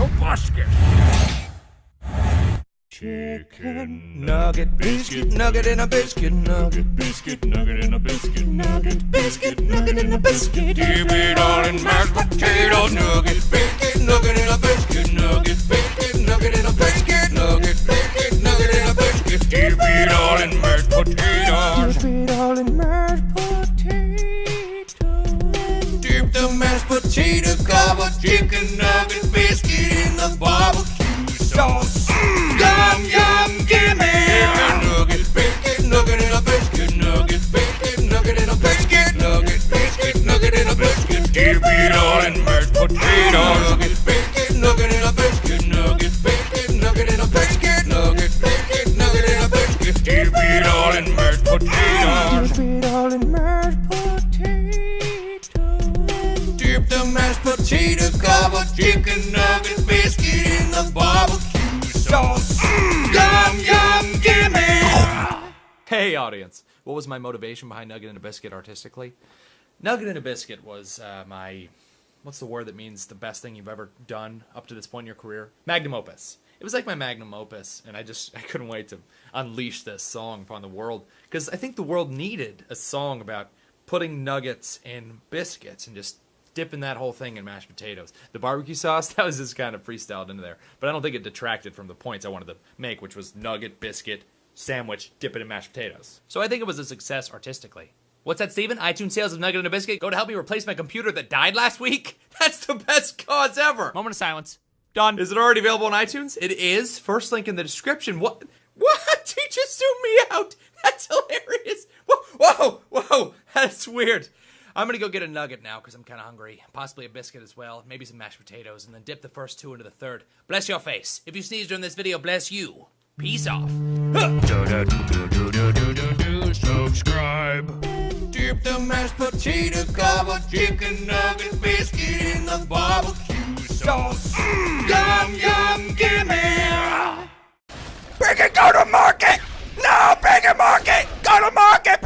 biscuit. Chicken nugget, biscuit, nugget in a biscuit, nugget, biscuit, nugget in a biscuit, nugget, biscuit, nugget in a biscuit. Dip it all in mashed potatoes, nugget, biscuit, nugget in a biscuit, nugget, biscuit, nugget in a biscuit, nugget, biscuit, nugget in a biscuit. Dip it all in mashed potatoes. Dip it all in mashed potatoes. Dip the mashed potato covered chicken nugget biscuit in the barbecue sauce. Yum, yum, gimme! Chicken nugget, biscuit, nugget in a biscuit, nugget, biscuit, nugget in a biscuit, nugget, biscuit, nugget in a biscuit. Dip it all in mashed potatoes. Nugget, biscuit, nugget in a biscuit, nugget, biscuit, nugget in a biscuit, nugget, biscuit, nugget in a biscuit. Dip it all in mashed potatoes. Dip it all in mashed potatoes. Dip the mashed potato covered chicken nugget biscuit in the barbecue sauce. Yum, yum, gimme! Hey audience, what was my motivation behind Nugget in a Biscuit artistically? Nugget in a Biscuit was my, what's the word that means the best thing you've ever done up to this point in your career? Magnum opus. It was like my magnum opus, and I couldn't wait to unleash this song upon the world, because I think the world needed a song about putting nuggets in biscuits and just dipping that whole thing in mashed potatoes. The barbecue sauce, that was just kind of freestyled into there, but I don't think it detracted from the points I wanted to make, which was nugget, biscuit, sandwich, dip it in mashed potatoes. So I think it was a success artistically. What's that, Steven? iTunes sales of Nugget in a Biscuit go to help me replace my computer that died last week? That's the best cause ever! Moment of silence. Done. Is it already available on iTunes? It is. First link in the description. What? What? You just zoomed me out. That's hilarious. Whoa, whoa. That's weird. I'm gonna go get a nugget now because I'm kind of hungry. Possibly a biscuit as well. Maybe some mashed potatoes, and then dip the first two into the third. Bless your face. If you sneeze during this video, bless you. Peace off. Subscribe. Dip the mashed potato covered chicken nugget biscuit in the barbecue sauce. Yum, yum, gimme! Bring it, go to market! No, bring it, market! Go to market!